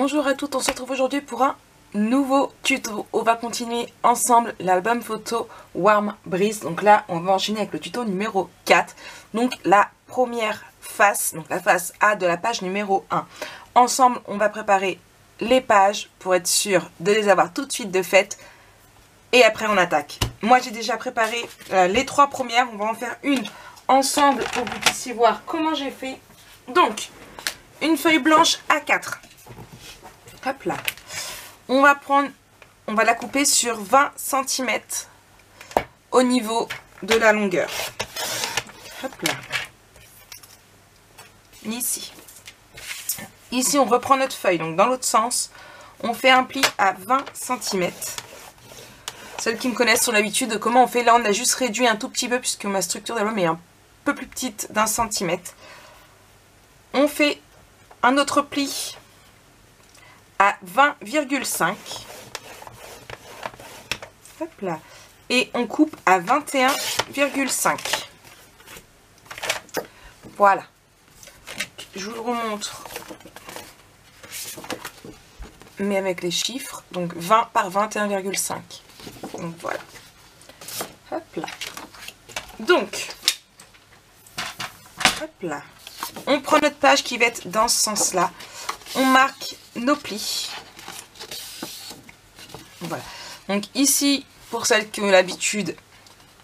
Bonjour à toutes, on se retrouve aujourd'hui pour un nouveau tuto. On va continuer ensemble l'album photo Warm Breeze. Donc là, on va enchaîner avec le tuto numéro 4. Donc la première face, donc la face A de la page numéro 1. Ensemble, on va préparer les pages pour être sûr de les avoir tout de suite de fait. Et après, on attaque. Moi, j'ai déjà préparé les 3 premières. On va en faire une ensemble pour que vous puissiez voir comment j'ai fait. Donc, une feuille blanche A4. Hop là. On va la couper sur 20 cm au niveau de la longueur. Hop là. Ici. Ici, on reprend notre feuille. Donc, dans l'autre sens, on fait un pli à 20 cm. Celles qui me connaissent ont l'habitude de comment on fait. Là, on a juste réduit un tout petit peu puisque ma structure d'album est un peu plus petite d'1 centimètre. On fait un autre pli à 20,5. Hop là. Et on coupe à 21,5. Voilà. Donc, je vous le remontre. Mais avec les chiffres. Donc 20 par 21,5. Donc voilà. Hop là. Donc. Hop là. On prend notre page qui va être dans ce sens-là. On marque nos plis. Voilà. Donc ici, pour celles qui ont l'habitude,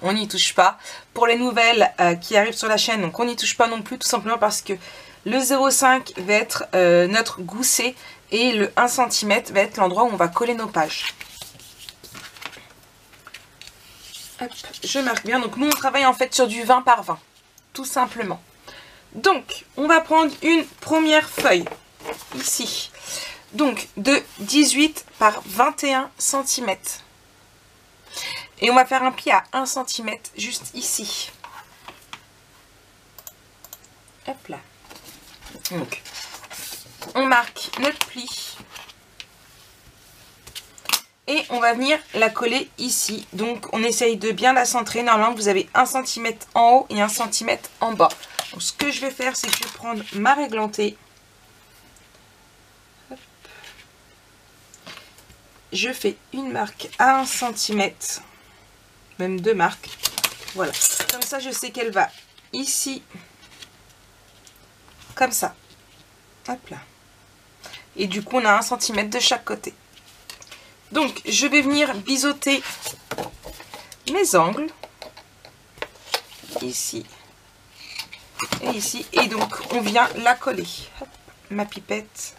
on n'y touche pas. Pour les nouvelles qui arrivent sur la chaîne, donc on n'y touche pas non plus, tout simplement parce que le 0,5 va être notre gousset et le 1 cm va être l'endroit où on va coller nos pages. Hop, je marque bien. Donc nous, on travaille en fait sur du 20 par 20, tout simplement. Donc, on va prendre une première feuille, ici, donc de 18 par 21 cm. Et on va faire un pli à 1 cm juste ici. Hop là. Donc, on marque notre pli. Et on va venir la coller ici. Donc, on essaye de bien la centrer. Normalement, vous avez 1 cm en haut et 1 cm en bas. Donc, ce que je vais faire, c'est que je vais prendre ma réglantée. Hop. Je fais une marque à 1 cm. Même 2 marques. Voilà. Comme ça, je sais qu'elle va ici. Comme ça. Hop là. Et du coup, on a 1 cm de chaque côté. Donc, je vais venir biseauter mes angles. Ici. Et ici. Et donc, on vient la coller. Hop, ma pipette.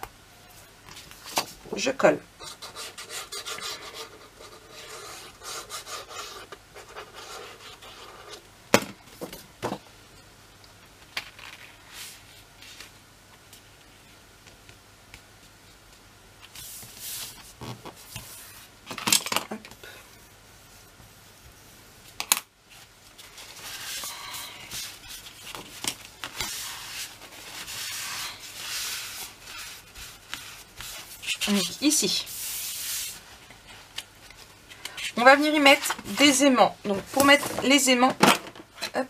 Je colle. Donc, ici, on va venir y mettre des aimants. Donc, pour mettre les aimants, hop,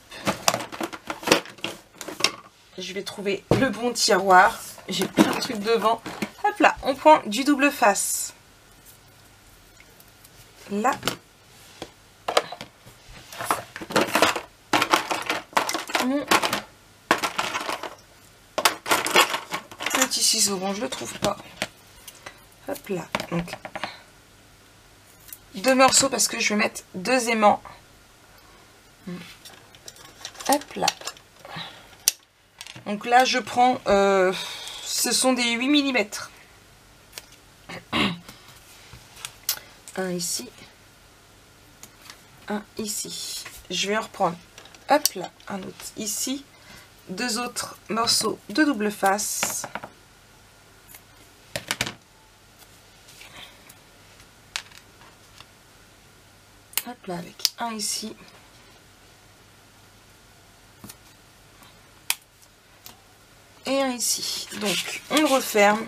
je vais trouver le bon tiroir. J'ai plein de trucs devant. Hop là, on prend du double face. Là. Mon petit ciseau, bon, je le trouve pas. Hop là, donc 2 morceaux parce que je vais mettre 2 aimants. Hop là. Donc là, je prends, ce sont des 8 mm. Un ici, un ici. Je vais en reprendre, hop là, un autre ici. 2 autres morceaux de double face. Hop là, avec un ici. Et un ici. Donc, on le referme.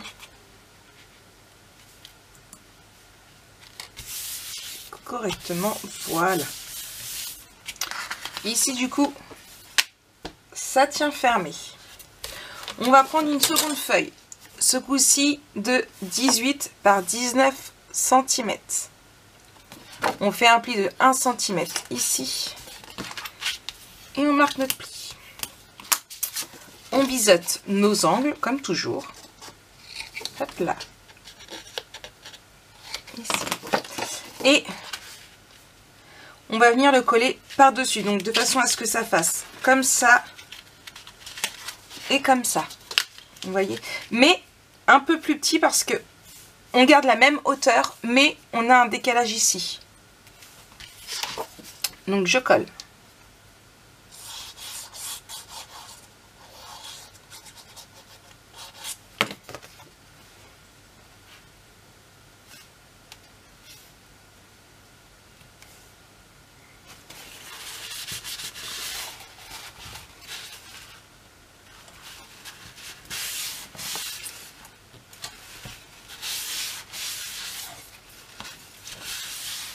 Correctement. Voilà. Ici, du coup, ça tient fermé. On va prendre une seconde feuille. ce coup-ci de 18 par 19 cm. On fait un pli de 1 cm ici. Et on marque notre pli. On biseaute nos angles, comme toujours. Hop là. Ici. Et on va venir le coller par-dessus. Donc de façon à ce que ça fasse comme ça et comme ça. Vous voyez? Mais un peu plus petit parce que on garde la même hauteur, mais on a un décalage ici. Donc je colle.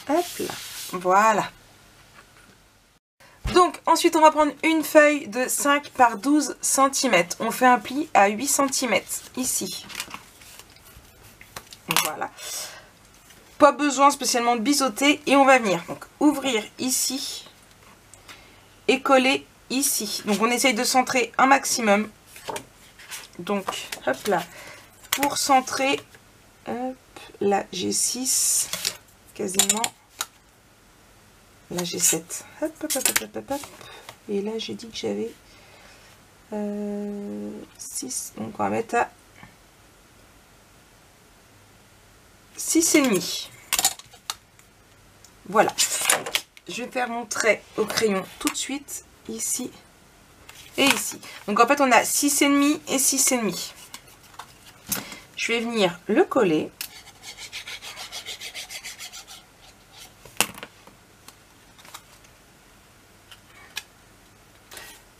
Hop là, voilà. Donc ensuite on va prendre une feuille de 5 par 12 cm. On fait un pli à 8 cm ici. Voilà. Pas besoin spécialement de biseauter et on va venir donc ouvrir ici et coller ici. Donc on essaye de centrer un maximum. Donc hop là. Pour centrer, hop, là j'ai 6 quasiment. Là j'ai 7. Hop, hop, hop, hop, hop, hop. Et là j'ai dit que j'avais 6. Donc on va mettre à 6,5. Voilà. Je vais faire mon trait au crayon tout de suite. Ici et ici. Donc en fait on a 6,5 et 6,5. Je vais venir le coller.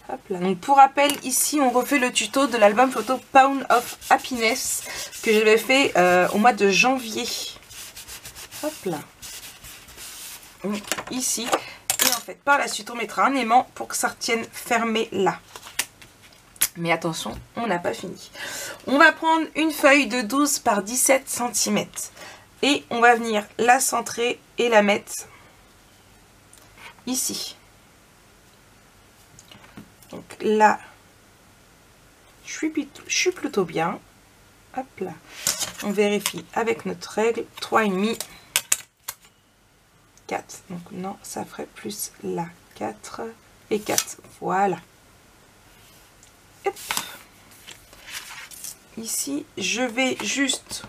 Hop là. Donc pour rappel, ici on refait le tuto de l'album photo Pound of Happiness que j'avais fait au mois de janvier. Hop là. Donc ici. Et en fait par la suite on mettra un aimant pour que ça retienne fermé là. Mais attention, on n'a pas fini. On va prendre une feuille de 12 par 17 cm. Et on va venir la centrer et la mettre ici. Donc là, je suis plutôt bien. Hop là. On vérifie avec notre règle. 3,5. 4. Donc non, ça ferait plus là. 4 et 4. Voilà. Hop. Ici, je vais juste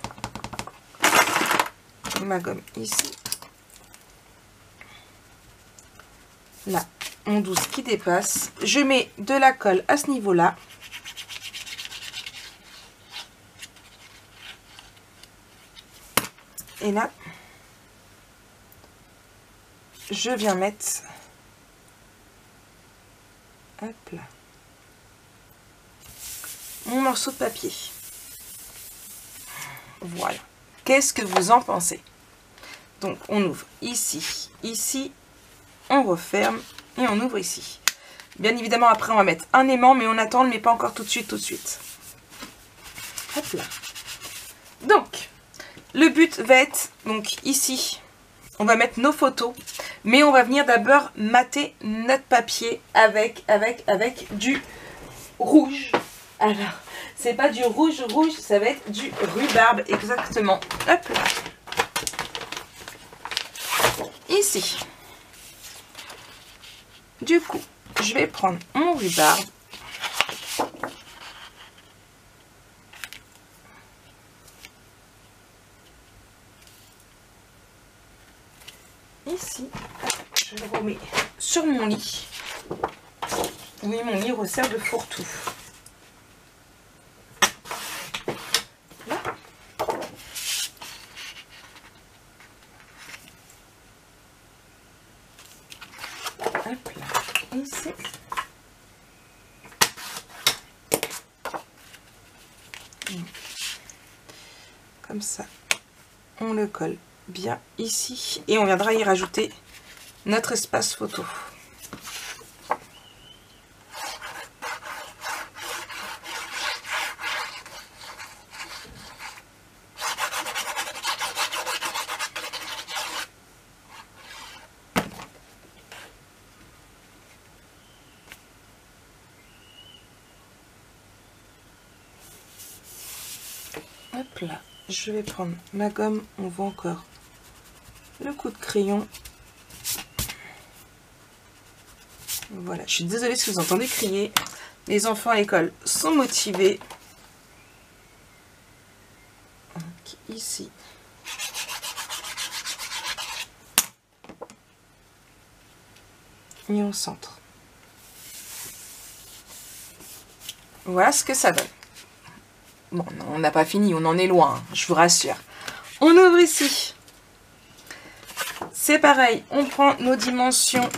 ma gomme ici. Là, mon 12 qui dépasse. Je mets de la colle à ce niveau-là. Et là, je viens mettre, hop là, mon morceau de papier. Voilà. Qu'est-ce que vous en pensez? Donc, on ouvre ici, ici, on referme et on ouvre ici. Bien évidemment, après, on va mettre un aimant, mais on attend, on ne le met pas encore tout de suite, Hop là. Donc, le but va être, donc ici, on va mettre nos photos, mais on va venir d'abord mater notre papier avec du rouge. Alors, c'est pas du rouge, ça va être du rhubarbe, exactement. Hop là. Ici. Du coup, je vais prendre mon rhubarbe. Ici, je le remets sur mon lit. Oui, mon lit resserre de fourre-tout. Là. Hop là, ici. Comme ça, on le colle bien ici et on viendra y rajouter notre espace photo. Hop là, je vais prendre ma gomme, on voit encore le coup de crayon. Voilà, je suis désolée si vous entendez crier. Les enfants à l'école sont motivés. Donc, ici. Et au centre. Voilà ce que ça donne. Bon, on n'a pas fini, on en est loin, hein, je vous rassure. On ouvre ici. C'est pareil, on prend nos dimensions.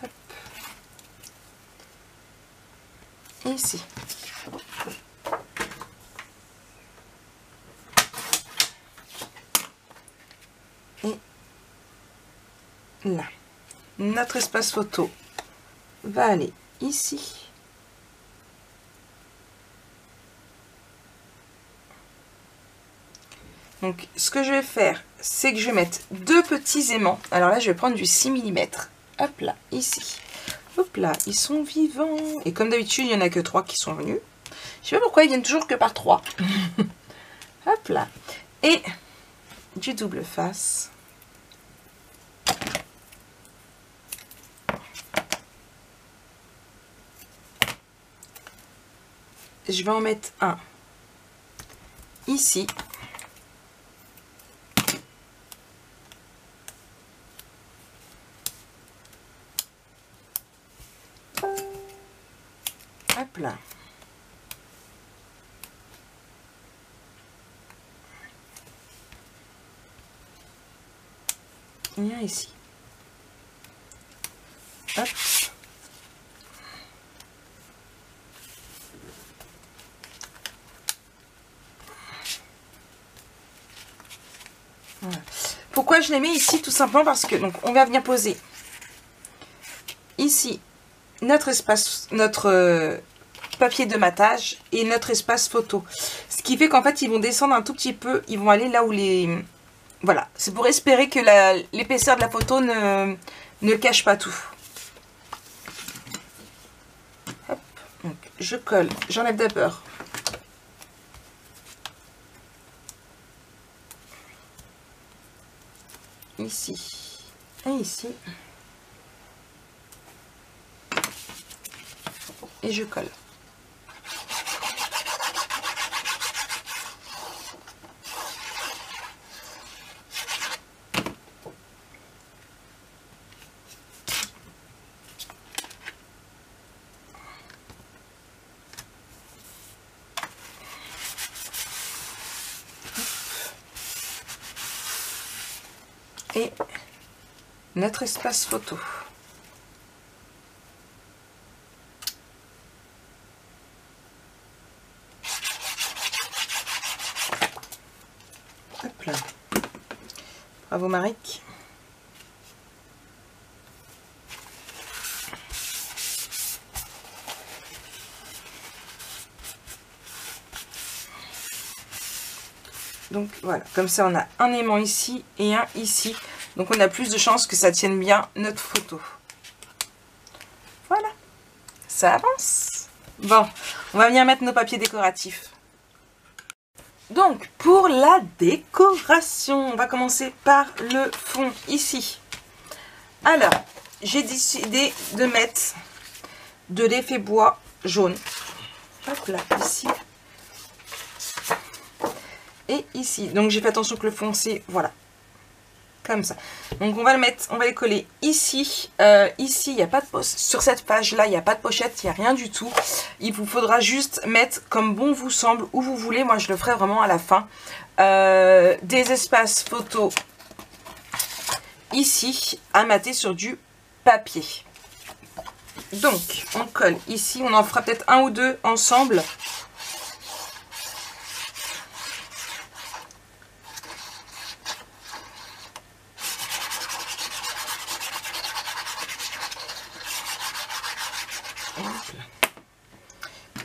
Hop. Ici. Et là. Notre espace photo va aller ici. Donc, ce que je vais faire, c'est que je vais mettre deux petits aimants. Alors là, je vais prendre du 6 mm. Hop là, ici. Hop là, ils sont vivants. Et comme d'habitude, il n'y en a que 3 qui sont venus. Je sais pas pourquoi ils viennent toujours que par 3. Hop là. Et du double face. Je vais en mettre un ici. Hop là. Et un ici. Hop. Voilà. Pourquoi je les mets ici? Tout simplement parce que donc on va venir poser ici notre espace, notre papier de matage et notre espace photo. Ce qui fait qu'en fait ils vont descendre un tout petit peu, ils vont aller là où les... Voilà, c'est pour espérer que l'épaisseur de la photo ne cache pas tout. Hop. Donc je colle, j'enlève d'abord ici et ici. Et je colle. Et notre espace photo. Hop là. Bravo Maric. Donc voilà, comme ça on a un aimant ici et un ici. Donc on a plus de chances que ça tienne bien notre photo. Voilà, ça avance. Bon, on va venir mettre nos papiers décoratifs. Donc pour la décoration, on va commencer par le fond ici. Alors, j'ai décidé de mettre de l'effet bois jaune. Hop là, ici. Et ici. Donc j'ai fait attention que le fond c'est, voilà, comme ça. Donc on va le mettre, on va les coller ici. Ici, il n'y a pas de pochette. Sur cette page-là, il n'y a pas de pochette, il n'y a rien du tout. Il vous faudra juste mettre comme bon vous semble, où vous voulez. Moi, je le ferai vraiment à la fin. Des espaces photos ici, à mater sur du papier. Donc, on colle ici. On en fera peut-être un ou deux ensemble.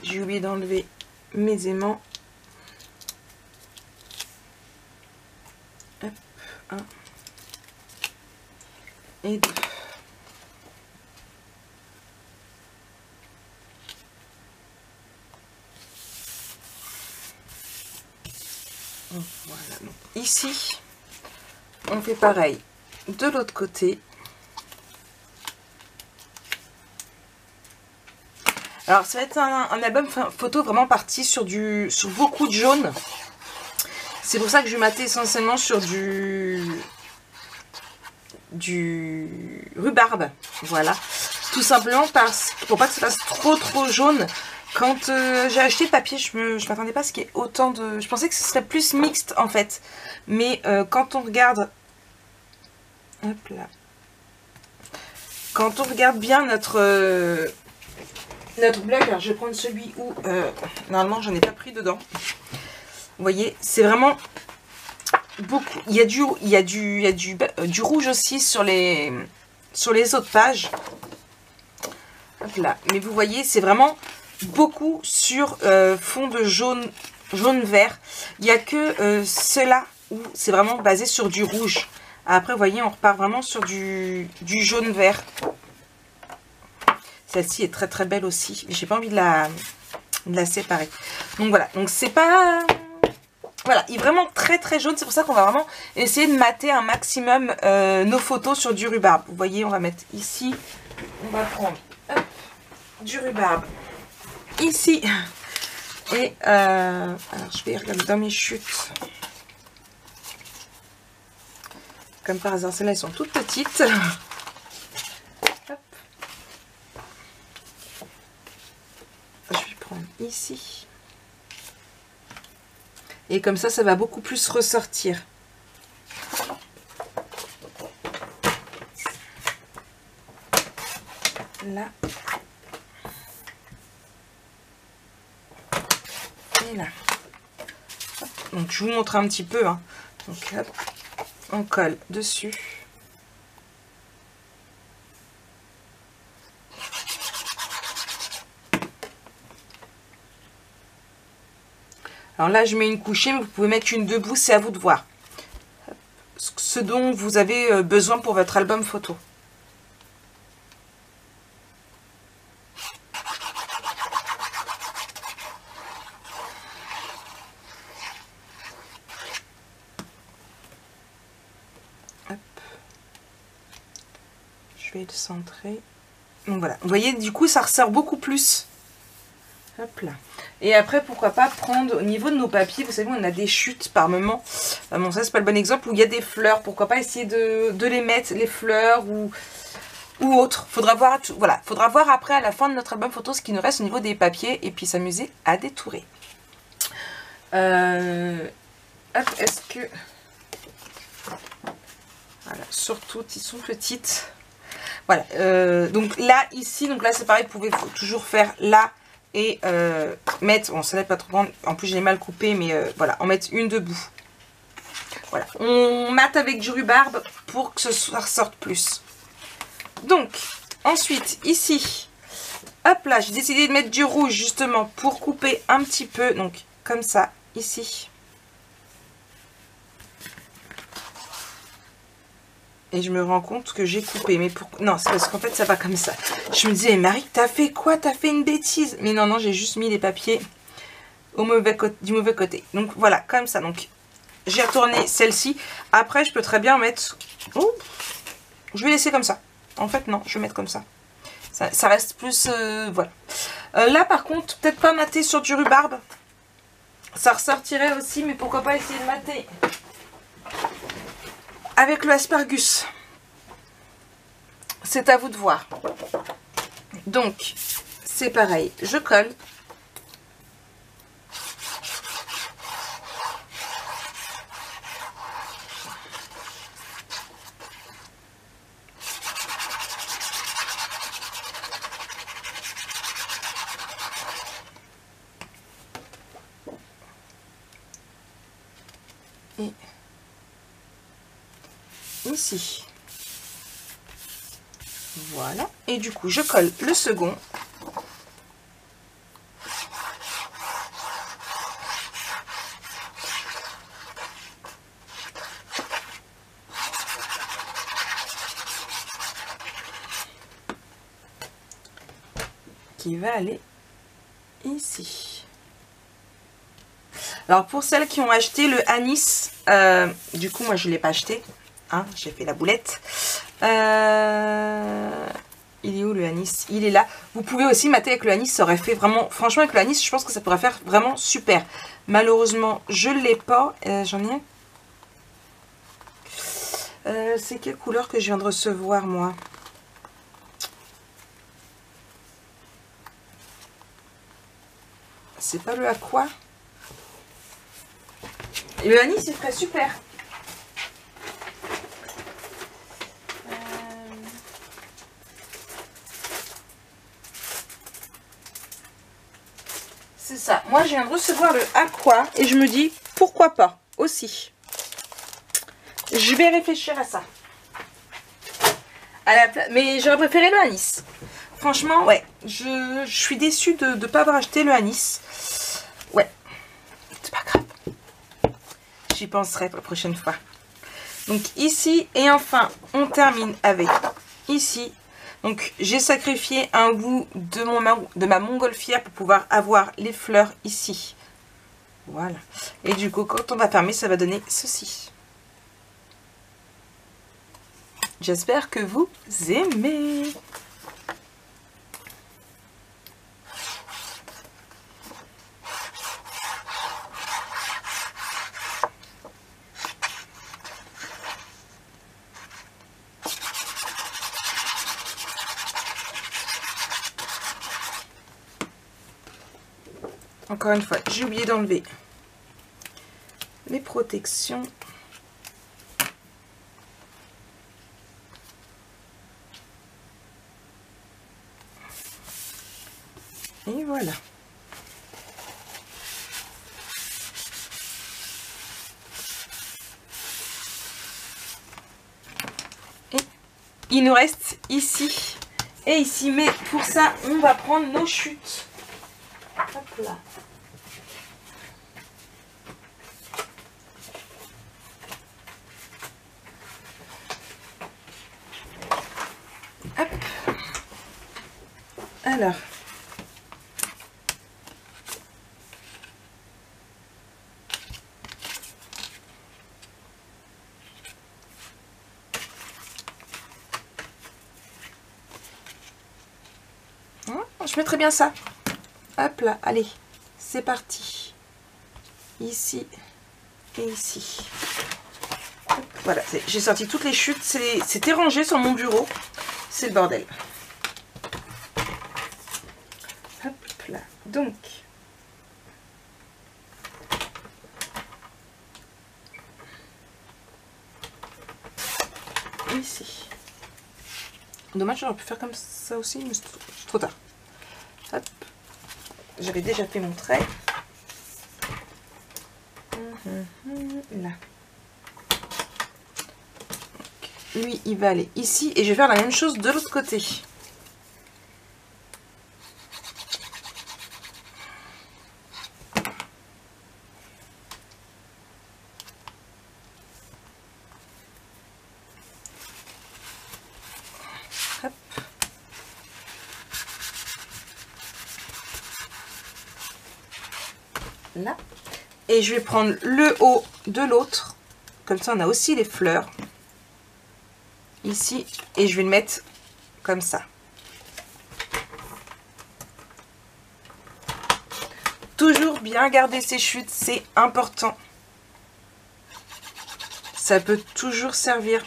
J'ai oublié d'enlever mes aimants. Hop, un et deux. Voilà, donc ici, on fait pareil de l'autre côté. Alors, ça va être un album photo vraiment parti sur beaucoup de jaune. C'est pour ça que je vais mater essentiellement sur du rhubarbe. Voilà. Tout simplement pour pas que ça fasse trop jaune. Quand j'ai acheté le papier, je m'attendais pas à ce qu'il y ait autant de... Je pensais que ce serait plus mixte en fait. Mais quand on regarde... Hop là. Quand on regarde bien notre blog, alors je vais prendre celui où normalement j'en ai pas pris dedans. Vous voyez, c'est vraiment beaucoup. Il y a du rouge aussi sur les autres pages. Hop là. Mais vous voyez, c'est vraiment beaucoup sur fond de jaune-vert. Il n'y a que ceux-là où c'est vraiment basé sur du rouge. Après, vous voyez, on repart vraiment sur du jaune-vert. Celle-ci est très belle aussi. J'ai pas envie de la séparer. Donc voilà. Donc c'est pas... Voilà, il est vraiment très jaune. C'est pour ça qu'on va vraiment essayer de mater un maximum nos photos sur du rhubarbe. Vous voyez, on va mettre ici. On va prendre du rhubarbe ici. Et alors je vais regarder dans mes chutes. Comme par hasard, celles-là, elles sont toutes petites. Hop. Je vais prendre ici. Et comme ça va beaucoup plus ressortir. Là. Et là. Hop. Donc je vous montre un petit peu. Hein. Donc hop, on colle dessus. Alors là, je mets une couchée, mais vous pouvez mettre une debout, c'est à vous de voir. Ce dont vous avez besoin pour votre album photo. Hop. Je vais le centrer. Donc voilà, vous voyez, du coup, ça ressort beaucoup plus. Hop là. Et après, pourquoi pas prendre au niveau de nos papiers, vous savez, on a des chutes par moment. Bon, ça, c'est pas le bon exemple, où il y a des fleurs. Pourquoi pas essayer de les mettre, les fleurs ou autre. Faudra voir, voilà, faudra voir après à la fin de notre album photo ce qui nous reste au niveau des papiers et puis s'amuser à détourer. Hop, est-ce que... Voilà, surtout, ils sont petites. Voilà, donc là, ici, donc là, c'est pareil, vous pouvez toujours faire là et mettre, bon, ça n'est pas trop grand, en plus j'ai mal coupé, mais voilà, en mettre une debout. Voilà, on mate avec du rhubarbe pour que ça ressorte plus. Donc, ensuite, ici, hop là, j'ai décidé de mettre du rouge justement pour couper un petit peu, donc comme ça, ici. Et je me rends compte que j'ai coupé. Mais pour... Non, c'est parce qu'en fait, ça va comme ça. Je me disais, Marie, t'as fait quoi? T'as fait une bêtise. Mais non, j'ai juste mis les papiers du mauvais côté. Donc voilà, comme ça. Donc, j'ai retourné celle-ci. Après, je peux très bien mettre... Oh, je vais laisser comme ça. En fait, non, je vais mettre comme ça. Ça reste plus... voilà. Là, par contre, peut-être pas mater sur du rhubarbe. Ça ressortirait aussi, mais pourquoi pas essayer de mater avec le aspergus. C'est à vous de voir. Donc, c'est pareil. Je colle. Et ici. Voilà. Et du coup, je colle le second. Qui va aller ici. Alors pour celles qui ont acheté le anis, du coup moi je ne l'ai pas acheté, hein, j'ai fait la boulette. Il est où le anis? Il est là. Vous pouvez aussi mater avec le anis, ça aurait fait vraiment, franchement avec le anis je pense que ça pourrait faire vraiment super. Malheureusement je ne l'ai pas, j'en ai un. C'est quelle couleur que je viens de recevoir moi? C'est pas le aqua. Et le anis, il ferait super. C'est ça. Moi, je viens de recevoir le aqua et je me dis pourquoi pas aussi. Je vais réfléchir à ça. Mais j'aurais préféré le anis. Franchement, ouais. Je suis déçue de ne pas avoir acheté le anis. Ouais. C'est pas grave. J'y penserai pour la prochaine fois. Donc ici, et enfin, on termine avec ici. Donc j'ai sacrifié un bout de ma montgolfière pour pouvoir avoir les fleurs ici. Voilà. Et du coup, quand on va fermer, ça va donner ceci. J'espère que vous aimez. Encore une fois, j'ai oublié d'enlever les protections. Et voilà. Et il nous reste ici et ici. Mais pour ça, on va prendre nos chutes. Hop là. Hop. Alors. Je mettrai bien ça. Hop là, allez, c'est parti. Ici et ici. Hop, voilà, j'ai sorti toutes les chutes. C'était rangé sur mon bureau. C'est le bordel. Hop là, donc. Ici. Dommage, j'aurais pu faire comme ça aussi, mais c'est trop tard. Hop. J'avais déjà fait mon trait. Là. Donc, lui, il va aller ici. Et je vais faire la même chose de l'autre côté. Hop. Là. Et je vais prendre le haut de l'autre. Comme ça, on a aussi les fleurs. Ici. Et je vais le mettre comme ça. Toujours bien garder ses chutes, c'est important. Ça peut toujours servir.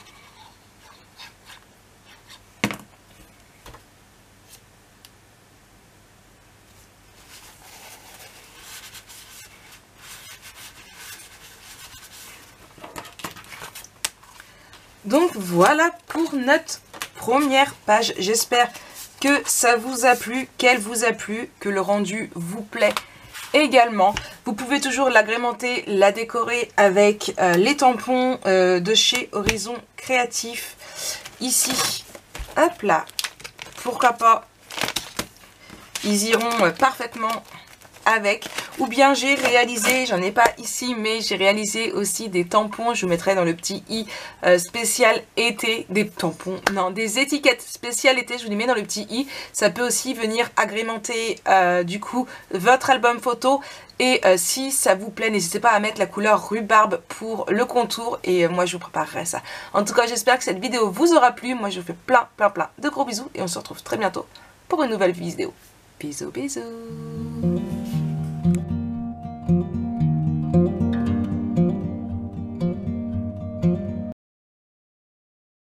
Donc voilà pour notre première page. J'espère que ça vous a plu, qu'elle vous a plu, que le rendu vous plaît également. Vous pouvez toujours l'agrémenter, la décorer avec les tampons de chez Horizon Créatif. Ici, hop là, pourquoi pas, ils iront parfaitement avec. Ou bien j'ai réalisé, j'en ai pas ici, mais j'ai réalisé aussi des tampons. Je vous mettrai dans le petit i spécial été, des tampons, non, des étiquettes spéciales été, je vous les mets dans le petit i. Ça peut aussi venir agrémenter du coup votre album photo. Et si ça vous plaît, n'hésitez pas à mettre la couleur rhubarbe pour le contour et moi je vous préparerai ça. En tout cas, j'espère que cette vidéo vous aura plu. Moi je vous fais plein de gros bisous et on se retrouve très bientôt pour une nouvelle vidéo. Bisous bisous.